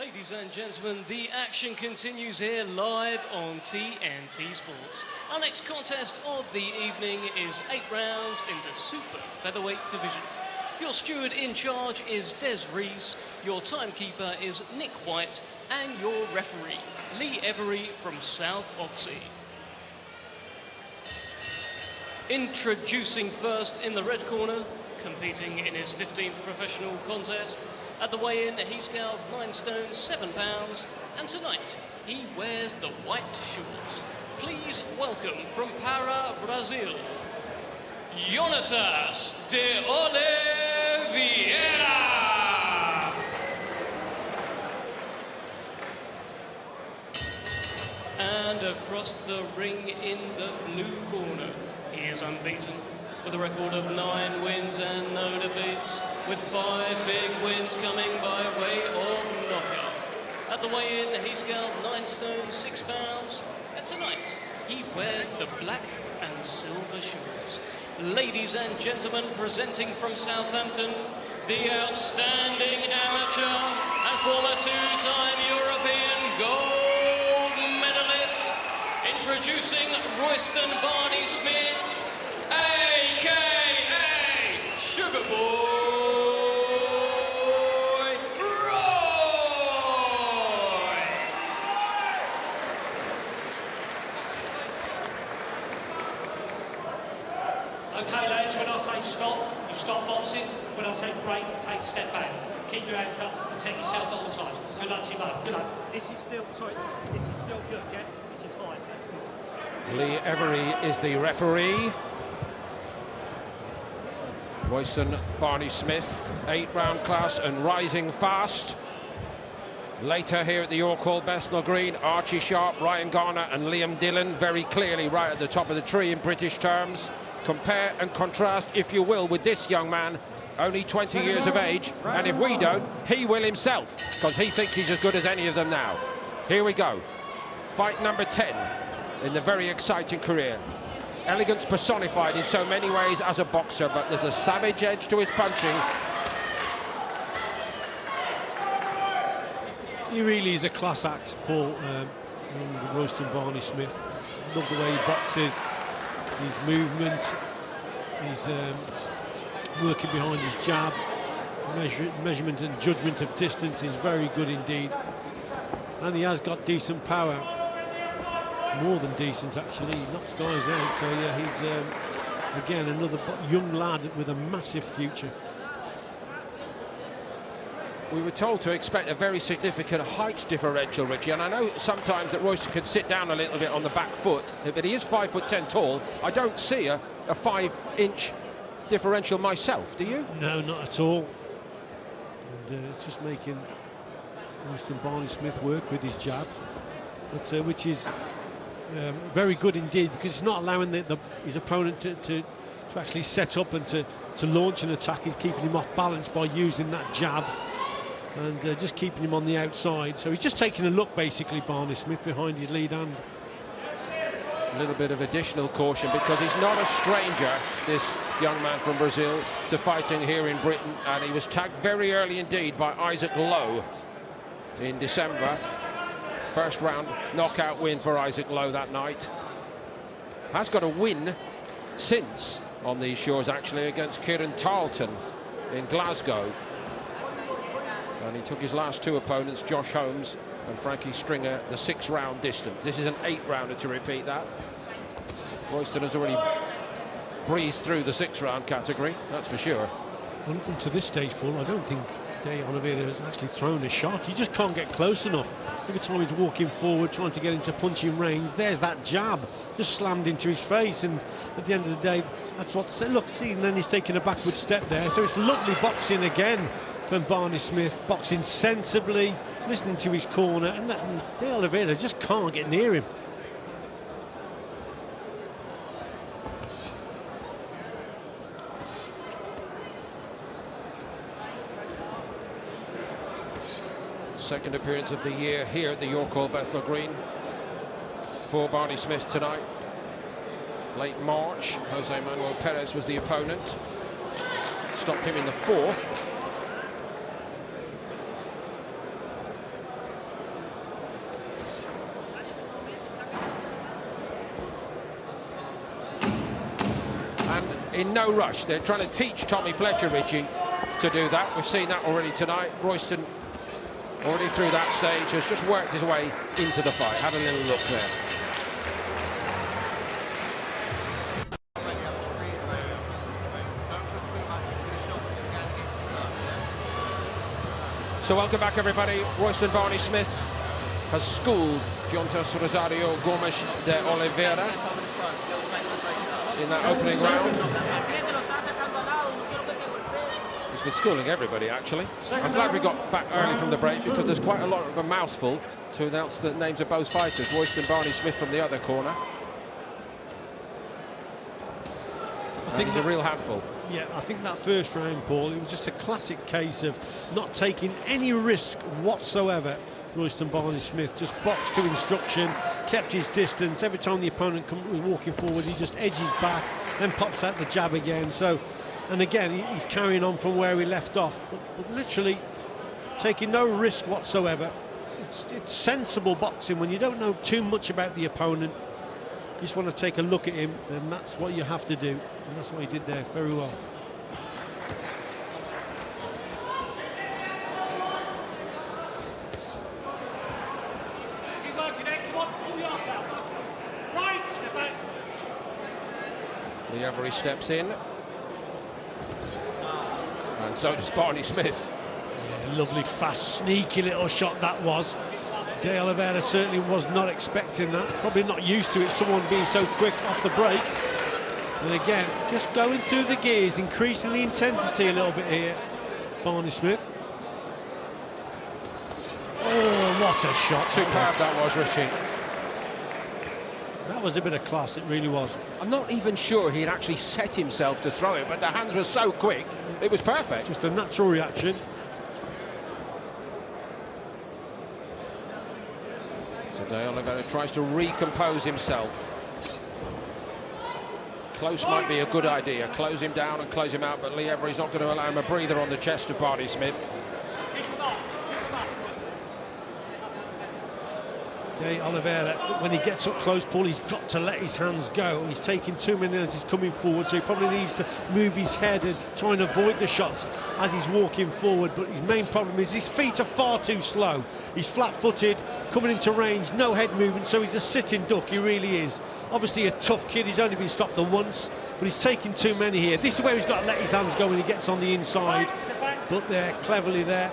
Ladies and gentlemen, the action continues here live on TNT Sports. Our next contest of the evening is 8 rounds in the super featherweight division. Your steward in charge is Des Rees, your timekeeper is Nick White, and your referee, Lee Every from South Oxy. Introducing first in the red corner, competing in his 15th professional contest. At the weigh-in, he scaled 9 stone 7 pounds, and tonight he wears the white shorts. Please welcome from Para, Brazil, Yonatas de Oliveira. And across the ring in the blue corner, he is unbeaten, with a record of 9 wins and no defeats, with 5 big wins coming by way of knockout. At the weigh-in, he scaled 9 stone 6 pounds, and tonight he wears the black and silver shorts. Ladies and gentlemen, presenting from Southampton, the outstanding amateur and former 2-time European gold medalist, introducing Royston Barney-Smith, a.k.a. Sugar Boy Roy! Okay, lads, when I say stop, you stop boxing. When I say break, take a step back. Keep your hands up, protect yourself at all times. Good luck to you both. Good luck. This is still good, yeah? This is fine, that's good. Lee Every is the referee. Royston Barney-Smith, 8-round class and rising fast. Later here at the York Hall Bethnal Green, Archie Sharp, Ryan Garner and Liam Dillon very clearly right at the top of the tree in British terms. Compare and contrast, if you will, with this young man, only 20 years of age, and if we don't, he will himself, because he thinks he's as good as any of them now. Here we go. Fight number 10 in the very exciting career. Elegance personified in so many ways as a boxer, but there's a savage edge to his punching. He really is a class act, Paul, Royston Barney-Smith. Love the way he boxes, his movement, his working behind his jab, measurement and judgment of distance is very good indeed. And he has got decent power. More than decent, actually. He knocks guys out, so yeah, he's again another young lad with a massive future. We were told to expect a very significant height differential, Richie, and I know sometimes that Royston could sit down a little bit on the back foot, but he is 5'10" tall. I don't see a 5-inch differential myself, do you? No, not at all. And it's just making Royston Barney-Smith work with his jab, but which is very good indeed, because he's not allowing his opponent to actually set up and to launch an attack. He's keeping him off balance by using that jab and just keeping him on the outside. So he's just taking a look, basically, Barney-Smith, behind his lead hand. A little bit of additional caution, because he's not a stranger, this young man from Brazil, to fighting here in Britain, and he was tagged very early indeed by Isaac Lowe in December. First round knockout win for Isaac Lowe that night. Has got a win since on these shores, actually, against Kieran Tarleton in Glasgow. And he took his last 2 opponents, Josh Holmes and Frankie Stringer, the 6-round distance. This is an 8-rounder, to repeat that. Royston has already breezed through the 6-round category, that's for sure. Well, up to this stage, Paul, I don't think Oliveira has actually thrown a shot. He just can't get close enough. Every time he's walking forward, trying to get into punching range, there's that jab just slammed into his face, and at the end of the day, that's what. Look, see, and then he's taking a backward step there. So it's lovely boxing again from Barney-Smith, boxing sensibly, listening to his corner, and De Oliveira just can't get near him. Second appearance of the year here at the York Hall Bethnal Green for Barney-Smith tonight. Late March, Jose Manuel Perez was the opponent. Stopped him in the 4th. in no rush. They're trying to teach Tommy Fletcher, Richie, to do that. We've seen that already tonight. Royston, already through that stage, has just worked his way into the fight. Have a little look there. So welcome back, everybody. Royston Barney-Smith has schooled Yonatas Rodrigo Gomes de Oliveira in that opening round. He's been schooling everybody, actually. I'm glad we got back early from the break because there's quite a lot of a mouthful to announce the names of both fighters. Royston Barney-Smith from the other corner. I think he's a real handful. Yeah, I think that first round, Paul, it was just a classic case of not taking any risk whatsoever. Royston Barney-Smith just boxed to instruction, kept his distance. Every time the opponent was walking forward, he just edges back, then pops out the jab again. So, and again, he's carrying on from where he left off, but literally taking no risk whatsoever. It's sensible boxing when you don't know too much about the opponent. You just want to take a look at him, and that's what you have to do. And that's what he did there very well. Keep working it, come on, pull the arms out. Right, step back. Oliveira steps in. And so does Barney-Smith. Yeah, lovely, fast, sneaky little shot that was. De Oliveira certainly was not expecting that. Probably not used to it, someone being so quick off the break. And again, just going through the gears, increasing the intensity a little bit here, Barney-Smith. Oh, what a shot. Superb that was, Richie. That was a bit of class, it really was. I'm not even sure he'd actually set himself to throw it, but the hands were so quick, it was perfect. Just a natural reaction. So De Oliveira tries to recompose himself. Close might be a good idea. Close him down and close him out, but Oliveira's not going to allow him a breather on the chest of Barney-Smith. De Oliveira, when he gets up close, Paul, he's got to let his hands go. He's taking too many as he's coming forward, so he probably needs to move his head and try and avoid the shots as he's walking forward. But his main problem is his feet are far too slow. He's flat-footed, coming into range, no head movement, so he's a sitting duck, he really is. Obviously a tough kid, he's only been stopped the once, but he's taking too many here. This is where he's got to let his hands go when he gets on the inside. But there, cleverly there,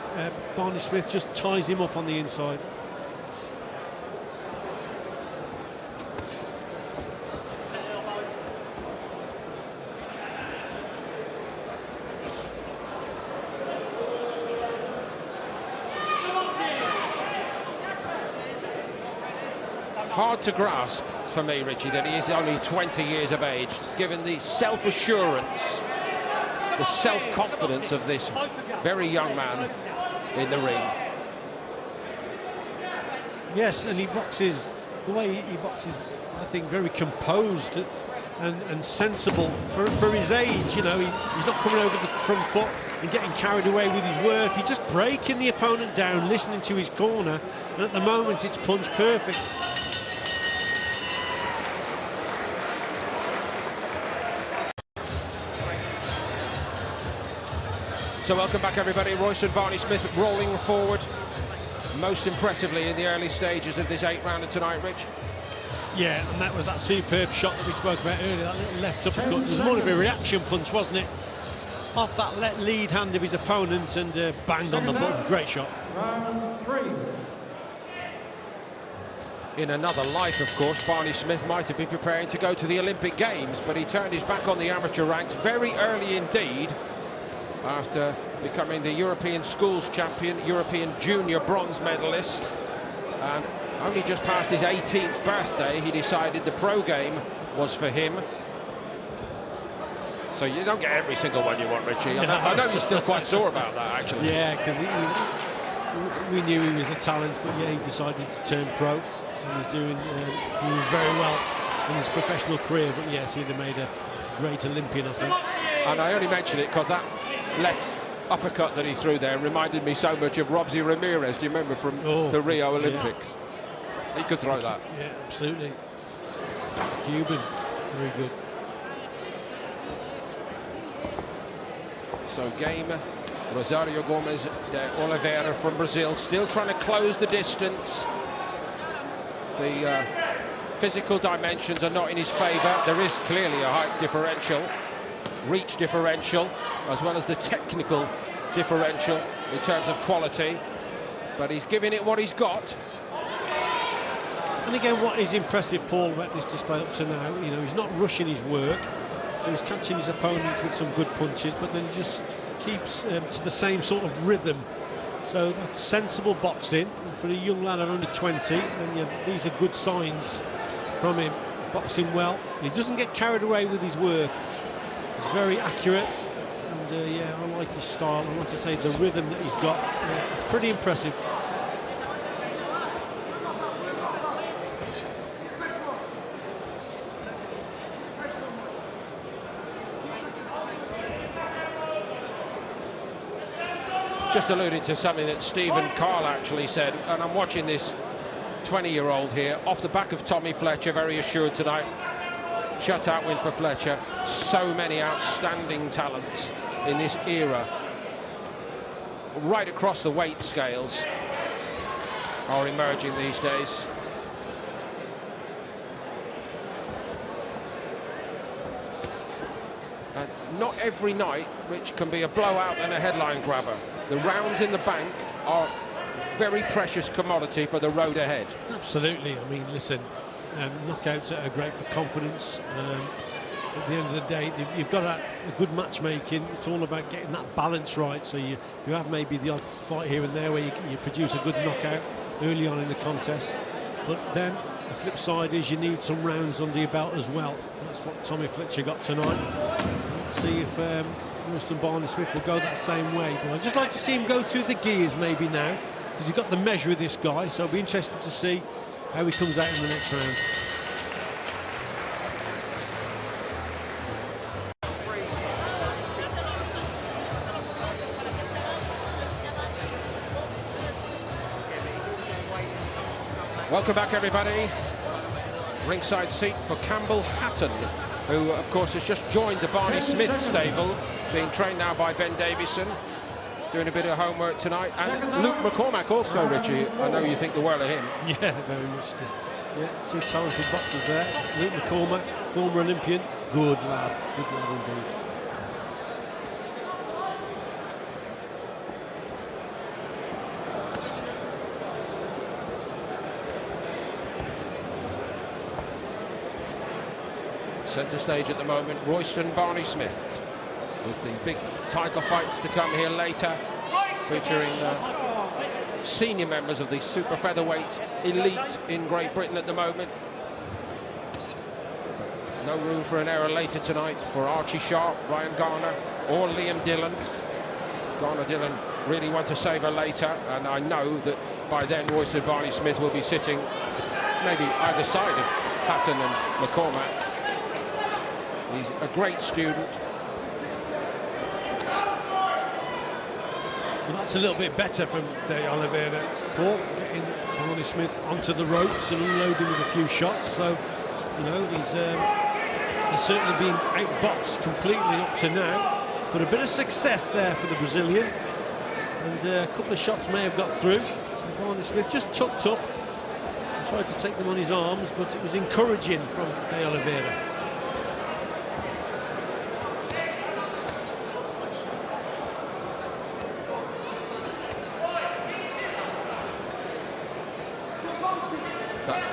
Barney-Smith just ties him up on the inside. Hard to grasp for me, Richie, that he is only 20 years of age, given the self-assurance, the self-confidence of this very young man in the ring. Yes, and he boxes, the way he boxes, I think, very composed and sensible for his age. You know, he's not coming over the front foot and getting carried away with his work. He's just breaking the opponent down, listening to his corner, and at the moment it's punch perfect. So welcome back, everybody. Royston Barney-Smith rolling forward most impressively in the early stages of this 8-rounder tonight, Rich. Yeah, and that was that superb shot that we spoke about earlier, that little left uppercut. It was more of a reaction punch, wasn't it? Off that lead hand of his opponent and banged on the button. Great shot. Round 3. In another life, of course, Barney-Smith might have been preparing to go to the Olympic Games, but he turned his back on the amateur ranks very early indeed, after becoming the European Schools Champion, European Junior Bronze Medalist, and only just past his 18th birthday he decided the pro game was for him. So you don't get every single one you want, Richie. I know you're still quite sore about that, actually. Yeah, because we knew he was a talent, but yeah, he decided to turn pro, and he's doing very well in his professional career. But yes, he'd have made a great Olympian, I think. And I only mention it because that left uppercut that he threw there reminded me so much of Robsy Ramirez. Do you remember from the Rio Olympics? Yeah. He could throw that. Yeah, absolutely. Cuban, very good. So game, Rosario Gomes de Oliveira from Brazil, still trying to close the distance. The physical dimensions are not in his favour. There is clearly a height differential, reach differential, as well as the technical differential in terms of quality. But he's giving it what he's got. And again, what is impressive, Paul, about this display up to now, you know, he's not rushing his work, so he's catching his opponents with some good punches, but then just keeps to the same sort of rhythm. So that's sensible boxing for a young lad at under 20, and yeah, these are good signs from him. He's boxing well. He doesn't get carried away with his work. He's very accurate, and yeah, I like his style. And like I say, the rhythm that he's got, it's pretty impressive. Just alluding to something that Stephen Carl actually said, and I'm watching this 20-year-old here off the back of Tommy Fletcher, very assured tonight. Shutout win for Fletcher. So many outstanding talents in this era, right across the weight scales, are emerging these days. And not every night which can be a blowout and a headline grabber. The rounds in the bank are very precious commodity for the road ahead. Absolutely. I mean, listen, knockouts are great for confidence. At the end of the day, you've got a good matchmaking. It's all about getting that balance right. So you have maybe the odd fight here and there where you produce a good knockout early on in the contest. But then the flip side is you need some rounds under your belt as well. That's what Tommy Fletcher got tonight. Let's see if Royston Barney-Smith will go that same way. But I'd just like to see him go through the gears maybe now, because he's got the measure of this guy. So it'll be interesting to see how he comes out in the next round. Welcome back, everybody. Ringside seat for Campbell Hatton, who, of course, has just joined the Barney-Smith stable, being trained now by Ben Davison, doing a bit of homework tonight. And Luke McCormack also, Richie. I know you think the world of him. Yeah, very much. Yeah, two talented boxers there. Luke McCormack, former Olympian. Good lad indeed. Centre stage at the moment, Royston Barney-Smith, with the big title fights to come here later, featuring senior members of the super featherweight elite in Great Britain at the moment. No room for an error later tonight for Archie Sharp, Ryan Garner or Liam Dillon. Garner-Dillon really want to savour later, and I know that by then Royston Barney-Smith will be sitting maybe either side of Hatton and McCormack. He's a great student. Well, that's a little bit better from De Oliveira. Paul getting Barney-Smith onto the ropes and unloading with a few shots. So, you know, he's certainly been outboxed completely up to now. But a bit of success there for the Brazilian. And a couple of shots may have got through. So Barney-Smith just tucked up and tried to take them on his arms, but it was encouraging from De Oliveira.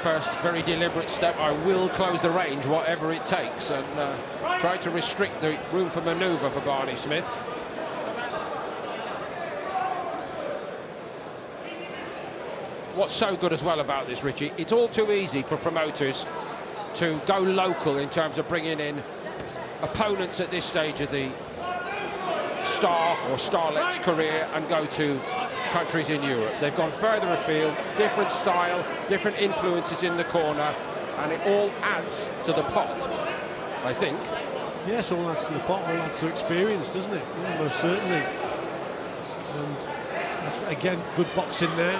First very deliberate step. I will close the range whatever it takes, and try to restrict the room for manoeuvre for Barney-Smith. What's so good as well about this, Richie, it's all too easy for promoters to go local in terms of bringing in opponents at this stage of the star or starlet's career and go to countries in Europe. They've gone further afield, different style, different influences in the corner, and it all adds to the pot, I think. Yes, all adds to the pot, all adds to experience, doesn't it? Yeah, most certainly. And that's, again, good boxing there.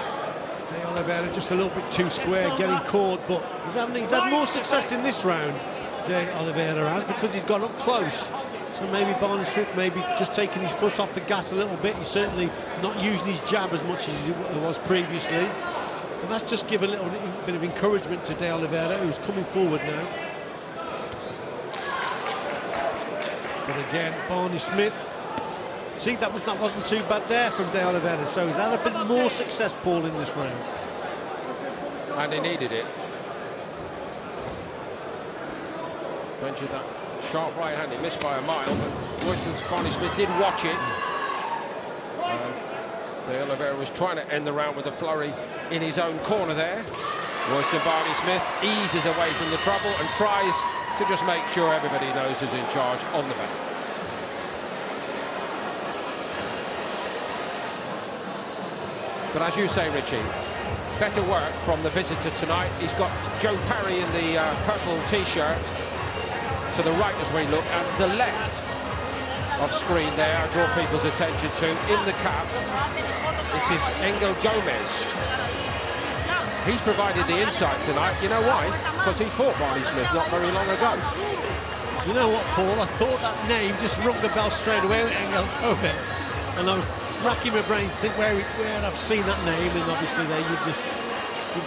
De Oliveira just a little bit too square, getting caught, but he's had more success in this round, De Oliveira has, because he's got up close. So maybe Barney-Smith maybe just taking his foot off the gas a little bit. He's certainly not using his jab as much as he was previously. And that's just given a little bit of encouragement to De Oliveira, who's coming forward now. But again, Barney-Smith, see, that wasn't too bad there from De Oliveira. So he's had a bit more success, Paul, in this round. And he needed it. Mentioned that sharp right hand, he missed by a mile, but Royston's Barney-Smith did watch it. De Oliveira was trying to end the round with a flurry in his own corner there. Royston Barney-Smith eases away from the trouble and tries to just make sure everybody knows who's in charge on the back. But as you say, Richie, better work from the visitor tonight. He's got Joe Parry in the purple T-shirt. To the right as we look, and the left of screen there, I draw people's attention to, in the cap, this is Gomes. He's provided the insight tonight. You know why? Because he fought Barney-Smith not very long ago. You know what, Paul? I thought that name just rung the bell straight away with Gomes. And I was racking my brains to think where I've seen that name, and obviously there you've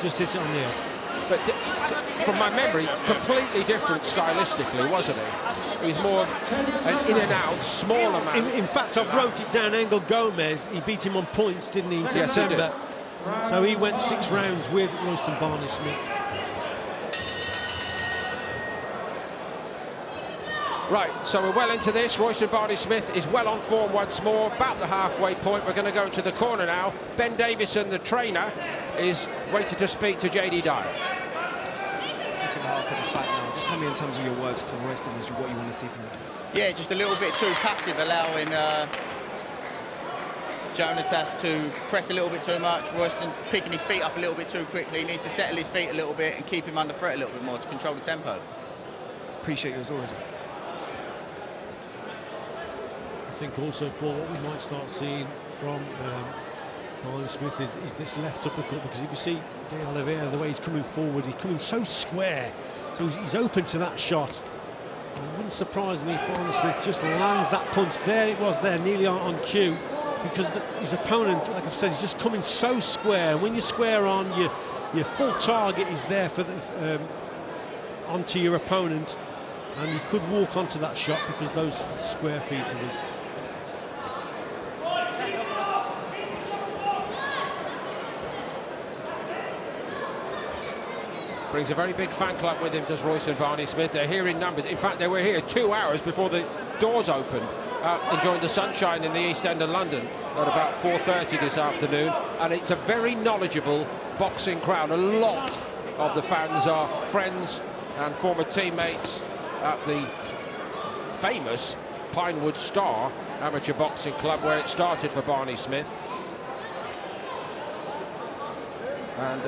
just hit it on the head. But from my memory, completely different stylistically, wasn't he? He's more an in-and-out, smaller man. In fact, I wrote it down. Gomez, he beat him on points, didn't he, in September? Yes, he did. So he went 6 rounds with Royston Barney-Smith. Right, so we're well into this. Royston Barney-Smith is well on form once more, about the halfway point. We're going to go into the corner now. Ben Davison, the trainer, is waiting to speak to JD Dyer. Second half of the fight now. Just tell me in terms of your words to Royston as to what you want to see from him. Yeah, just a little bit too passive, allowing Yonatas to press a little bit too much. Royston picking his feet up a little bit too quickly. He needs to settle his feet a little bit and keep him under threat a little bit more to control the tempo. Appreciate you as always. I think also, Paul, what we might start seeing from Barney-Smith is this left uppercut, because if you see De Oliveira, the way he's coming forward, he's coming so square, so he's open to that shot. And it wouldn't surprise me if Barney-Smith just lands that punch. There it was there, nearly on cue, because his opponent, like I've said, is just coming so square. When you square on, your full target is there for the, onto your opponent, and you could walk onto that shot because those square feet of his. Brings a very big fan club with him, does Royston Barney-Smith. They're here in numbers. In fact, they were here 2 hours before the doors opened, enjoying the sunshine in the East End of London at about 4:30 this afternoon. And it's a very knowledgeable boxing crowd. A lot of the fans are friends and former teammates at the famous Pinewood Star amateur boxing club, where it started for Barney-Smith. And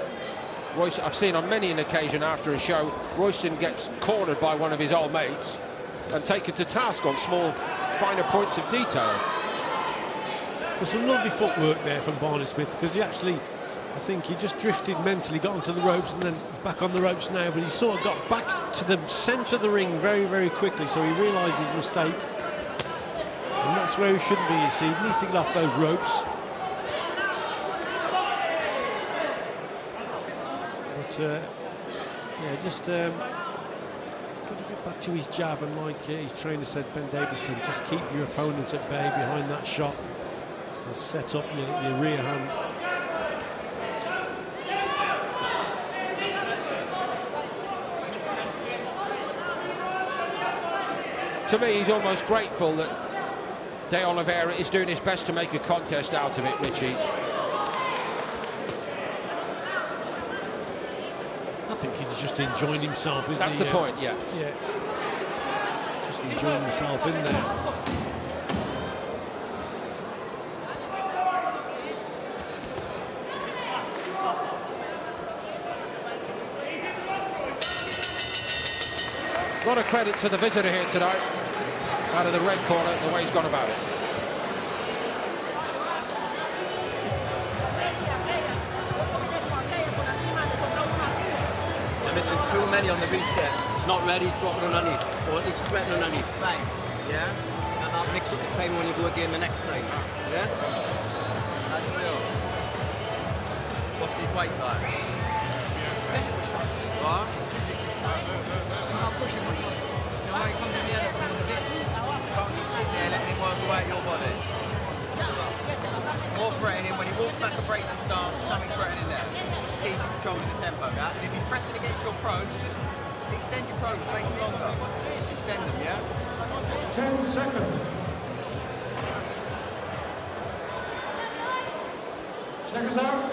Royston, I've seen on many an occasion after a show, Royston gets cornered by one of his old mates and taken to task on small, finer points of detail. There's some lovely footwork there from Barney-Smith, because he actually, I think he just drifted mentally, got onto the ropes, and then back on the ropes now, but he sort of got back to the centre of the ring very, very quickly, so he realised his mistake. And that's where he shouldn't be, you see. He needs to get off those ropes. Yeah, just got to get back to his jab, and like his trainer said, Ben Davison, just keep your opponent at bay behind that shot and set up your rear hand. To me, he's almost grateful that De Oliveira is doing his best to make a contest out of it, Richie. I think he's just enjoying himself, isn't That's he? the point, yeah. Yeah. Just enjoying himself in there. A lot of credit to the visitor here tonight, out of the red corner, the way he's gone about it. Missing too many on the reset. He's not ready, dropping underneath, or at least threatening underneath. Bang, yeah? mix up the time when you go again the next time. Yeah? That's real. What's his weight like? What? I'll push him. No, I come to the other from the bit. Can't you sit there letting him work away at your body? More threatening when he walks back and breaks his stance, something threatening there. Key to controlling the tempo, yeah? And if he's pressing against your probes, just extend your probes, make them longer. Extend them, yeah? 10 seconds. Checkers out.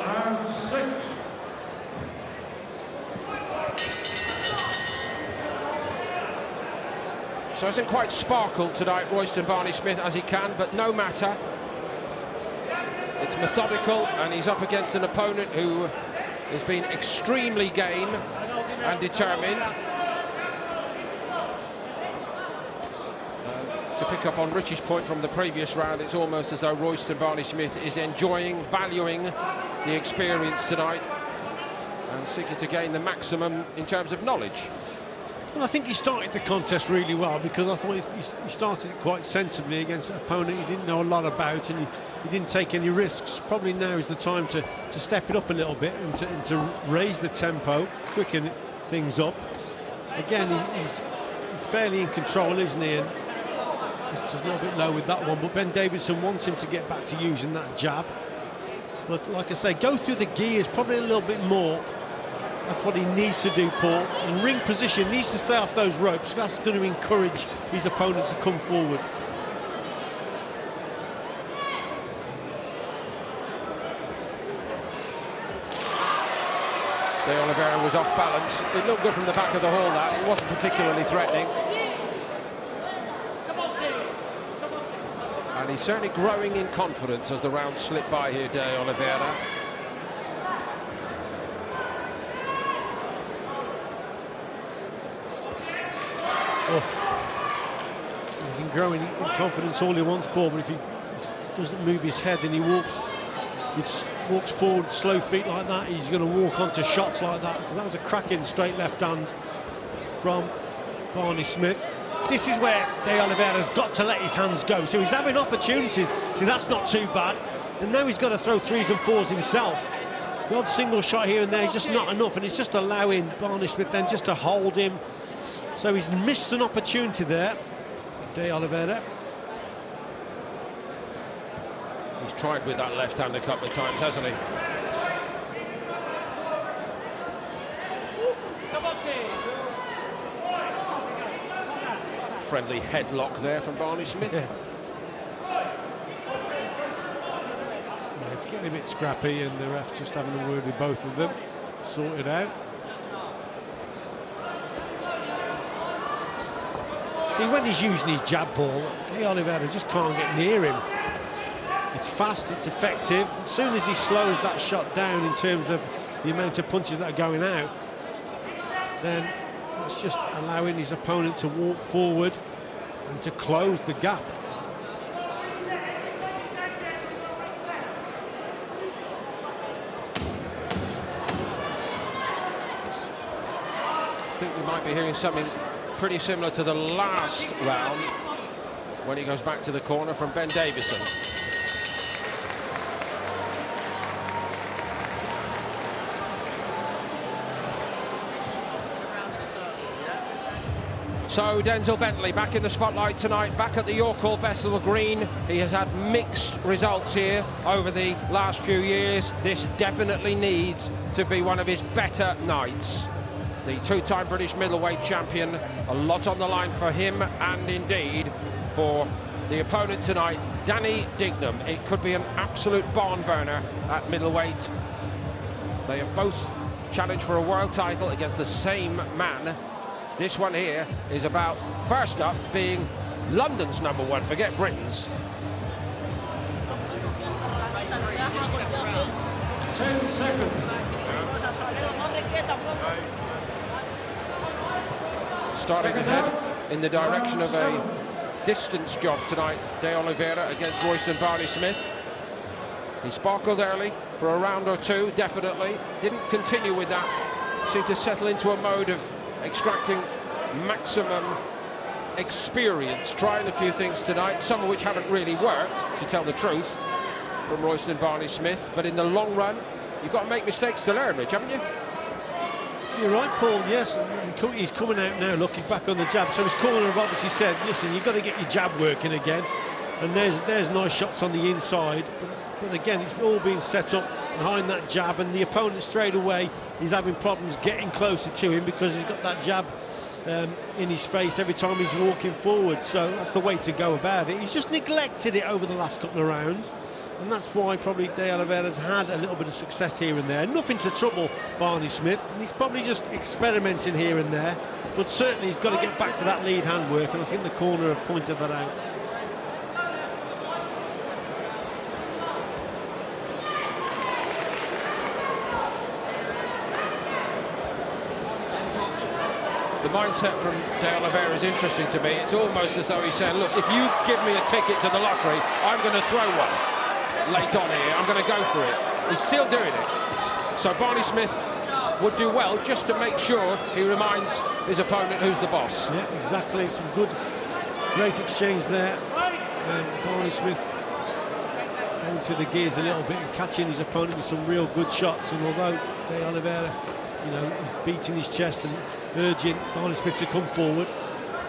Round 6. So hasn't quite sparkled tonight, Royston Barney-Smith, as he can, but no matter. It's methodical, and he's up against an opponent who has been extremely game and determined. To pick up on Richie's point from the previous round, it's almost as though Royston Barney-Smith is enjoying, valuing the experience tonight and seeking to gain the maximum in terms of knowledge. Well, I think he started the contest really well, because I thought he started it quite sensibly against an opponent he didn't know a lot about, and he didn't take any risks. Probably now is the time to step it up a little bit and to raise the tempo, quicken things up. Again, he's fairly in control, isn't he? And it's just a little bit low with that one, but Ben Davison wants him to get back to using that jab. But like I say, go through the gears probably a little bit more. That's what he needs to do, Paul. In ring position, needs to stay off those ropes. That's going to encourage his opponent to come forward. De Oliveira was off balance. It looked good from the back of the hall, that. It wasn't particularly threatening. And he's certainly growing in confidence as the round slipped by here, De Oliveira. He can grow in confidence all he wants, Paul, but if he doesn't move his head and he walks forward, slow feet like that, he's going to walk onto shots like that. That was a cracking straight left hand from Barney-Smith. This is where De Oliveira's got to let his hands go. So he's having opportunities. See, that's not too bad. And now he's got to throw 3s and 4s himself. The odd single shot here and there is just not enough, and it's just allowing Barney-Smith then just to hold him. So he's missed an opportunity there, De Oliveira. He's tried with that left hand a couple of times, hasn't he? Friendly headlock there from Barney-Smith. Yeah, it's getting a bit scrappy, and the ref just having a word with both of them, sort it out. See, when he's using his jab ball, De Oliveira just can't get near him. It's fast, it's effective. As soon as he slows that shot down in terms of the amount of punches that are going out, then it's just allowing his opponent to walk forward and to close the gap. I think we might be hearing something pretty similar to the last round when he goes back to the corner from Ben Davison. So Denzel Bentley back in the spotlight tonight, back at the York Hall Bethnal Green. He has had mixed results here over the last few years. This definitely needs to be one of his better nights. The two-time British middleweight champion, a lot on the line for him and indeed for the opponent tonight, Danny Dignam. It could be an absolute barn burner at middleweight. They have both challenged for a world title against the same man. This one here is about, first up, being London's #1, forget Britain's. 10 seconds. Starting to head in the direction of a distance job tonight, De Oliveira against Royston Barney-Smith. He sparkled early for a round or two, definitely. Didn't continue with that. Seemed to settle into a mode of extracting maximum experience, trying a few things tonight, some of which haven't really worked, to tell the truth, from Royston Barney-Smith. But in the long run, you've got to make mistakes to learn, Rich, haven't you? You're right, Paul, yes. And he's coming out now, looking back on the jab. So his corner have obviously said, listen, you've got to get your jab working again. And there's nice shots on the inside. But again, it's all being set up behind that jab, and the opponent straight away, he's having problems getting closer to him because he's got that jab in his face every time he's walking forward. So that's the way to go about it. He's just neglected it over the last couple of rounds, and that's why probably De Oliveira's had a little bit of success here and there. Nothing to trouble Barney-Smith, and he's probably just experimenting here and there, but certainly he's got to get back to that lead hand work, and I think the corner have pointed that out. The mindset from De Oliveira is interesting to me. It's almost as though he's saying, look, if you give me a ticket to the lottery, I'm going to throw one late on here. I'm going to go for it. He's still doing it. So Barney-Smith would do well just to make sure he reminds his opponent who's the boss. Yeah, exactly. Some good, great exchange there. Barney-Smith going through the gears a little bit and catching his opponent with some real good shots. And although De Oliveira, you know, is beating his chest and urging Barney-Smith to come forward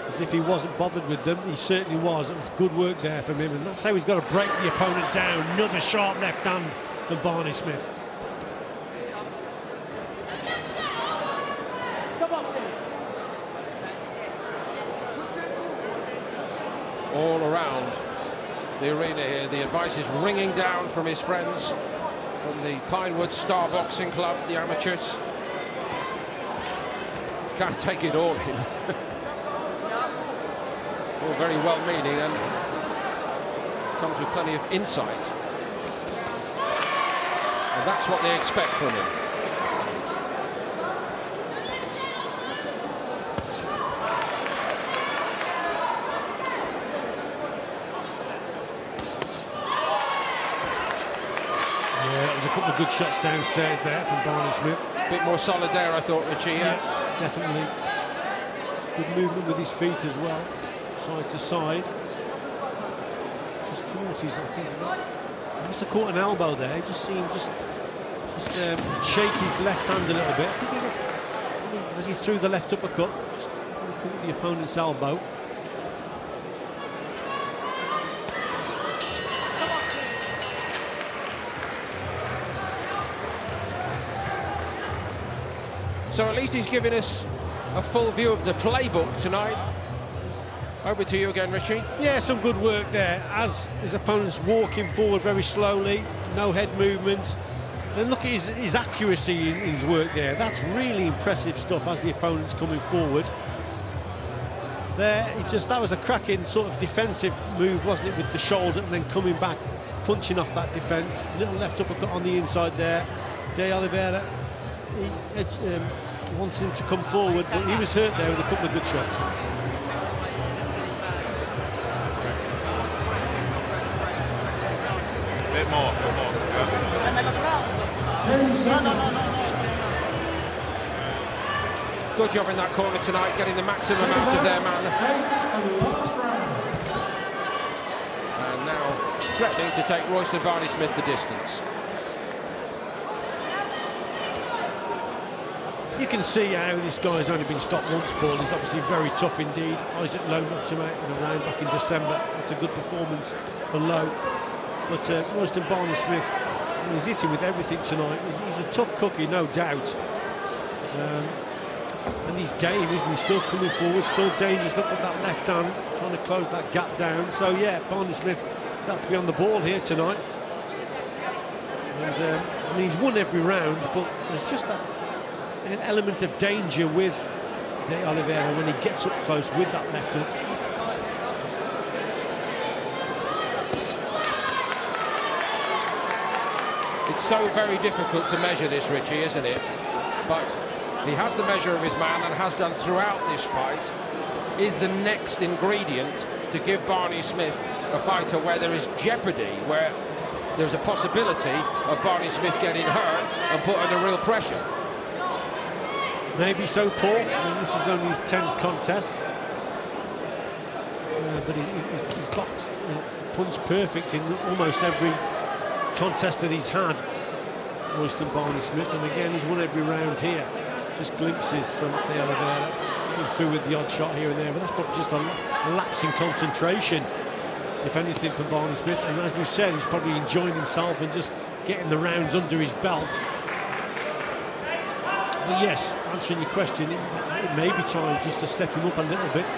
as if he wasn't bothered with them, he certainly was. It was good work there from him, and that's how he's got to break the opponent down. Another sharp left hand from Barney-Smith. All around the arena here, the advice is ringing down from his friends from the Pinewood Star Boxing Club, the amateurs. Can't take it all in. All very well-meaning and comes with plenty of insight. And that's what they expect from him. Yeah, that was a couple of good shots downstairs there from Barney-Smith. A bit more solid there, I thought, Richie. Yeah, definitely. Good movement with his feet as well, side to side. Just towards his, I think, he must have caught an elbow there. He just seemed just shake his left hand a little bit. I think as he threw the left uppercut, just caught the opponent's elbow. So at least he's giving us a full view of the playbook tonight. Over to you again, Richie. Yeah, some good work there as his opponent's walking forward very slowly, no head movement. And look at his accuracy in his work there. That's really impressive stuff as the opponent's coming forward. There, that was a cracking sort of defensive move, wasn't it, with the shoulder and then coming back, punching off that defence. Little left uppercut on the inside there. De Oliveira, he wants him to come forward, but he was hurt there with a couple of good shots. Bit more. Good job in that corner tonight, getting the maximum out of their man. And now threatening to take Royston Barney-Smith the distance. You can see how this guy's only been stopped once, Paul. He's obviously very tough indeed. Isaac Lowe knocked him out in a round back in December. That's a good performance for Lowe. But Royston Barney-Smith, he's hitting with everything tonight. He's a tough cookie, no doubt. And he's game, isn't he? Still coming forward, still dangerous up with that left hand, trying to close that gap down. So yeah, Barney-Smith has to be on the ball here tonight. And he's won every round, but there's just an element of danger with De Oliveira when he gets up close with that left hook. It's so very difficult to measure this, Richie, isn't it? But he has the measure of his man and has done throughout this fight. Is the next ingredient to give Barney-Smith a fighter where there is jeopardy, where there's a possibility of Barney-Smith getting hurt and put under real pressure? Maybe so, Paul. I mean, this is only his 10th contest. but he's boxed, punch perfect in almost every contest that he's had, Royston Barney-Smith, and again he's won every round here. Just glimpses from the Oliveira, getting through with the odd shot here and there, but that's probably just a lapse in concentration, if anything, for Barney-Smith. And as we said, he's probably enjoying himself and just getting the rounds under his belt. But yes, answering your question, it may be time just to step him up a little bit,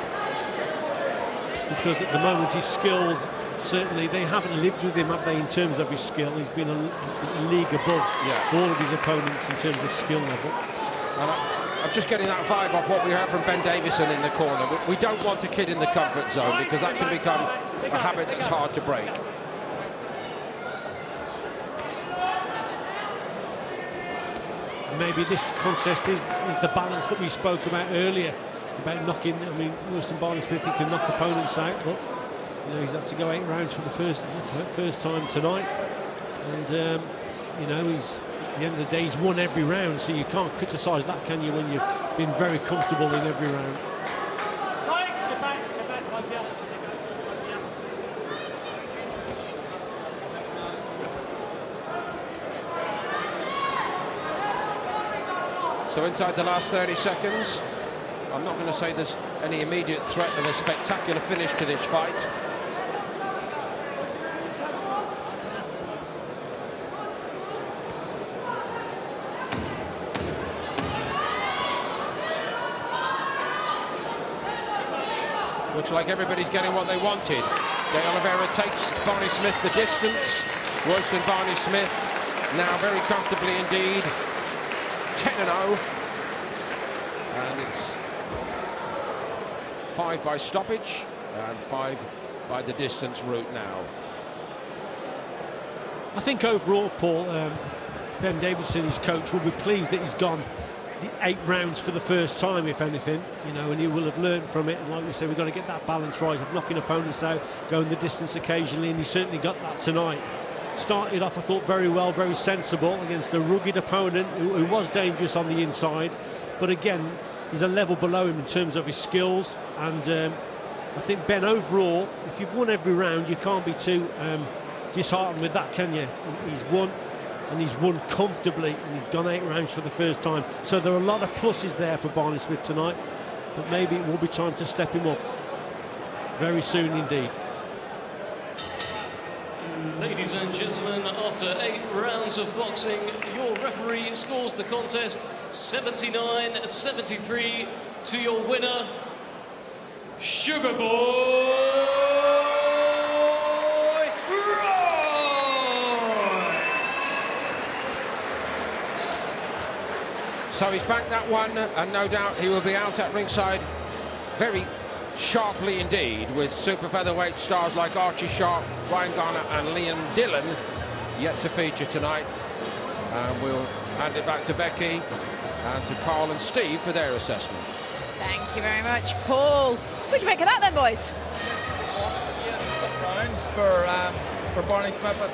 because at the moment his skills, certainly they haven't lived with him, have they, in terms of his skill? He's been a league above all of his opponents in terms of skill level. And I'm just getting that vibe off what we heard from Ben Davison in the corner. We don't want a kid in the comfort zone, because that can become a habit that's hard to break. Maybe this contest is the balance that we spoke about earlier, about knocking. I mean, Royston Barney-Smith, he can knock opponents out, but you know, he's had to go 8 rounds for the first time tonight, and you know, he's at the end of the day he's won every round, so you can't criticise that, can you, when you've been very comfortable in every round. So inside the last 30 seconds, I'm not going to say there's any immediate threat of a spectacular finish to this fight. Looks like everybody's getting what they wanted. De Oliveira takes Barney-Smith the distance. Royston Barney-Smith now very comfortably indeed. 10-0, and it's 5 by stoppage and 5 by the distance route now. I think overall, Paul, Ben Davison, his coach, will be pleased that he's gone the 8 rounds for the first time, if anything, you know, and he will have learned from it. And like we said, we've got to get that balance right of knocking opponents out, going the distance occasionally, and he certainly got that tonight. Started off, I thought, very well, very sensible against a rugged opponent who was dangerous on the inside, but again, he's a level below him in terms of his skills. And I think Ben, overall, if you've won every round, you can't be too disheartened with that, can you? He's won, and he's won comfortably, and he's gone 8 rounds for the first time. So there are a lot of pluses there for Barney-Smith tonight, but maybe it will be time to step him up very soon indeed. Ladies and gentlemen, after 8 rounds of boxing, your referee scores the contest 79-73 to your winner, Sugar Boy Roy! So he's backed that one, and no doubt he will be out at ringside very sharply indeed, with super featherweight stars like Archie Sharp, Ryan Garner and Liam Dillon yet to feature tonight. And we'll hand it back to Becky and to Carl and Steve for their assessment. Thank you very much, Paul. What'd you make of that then, boys? Rounds for Barney-Smith.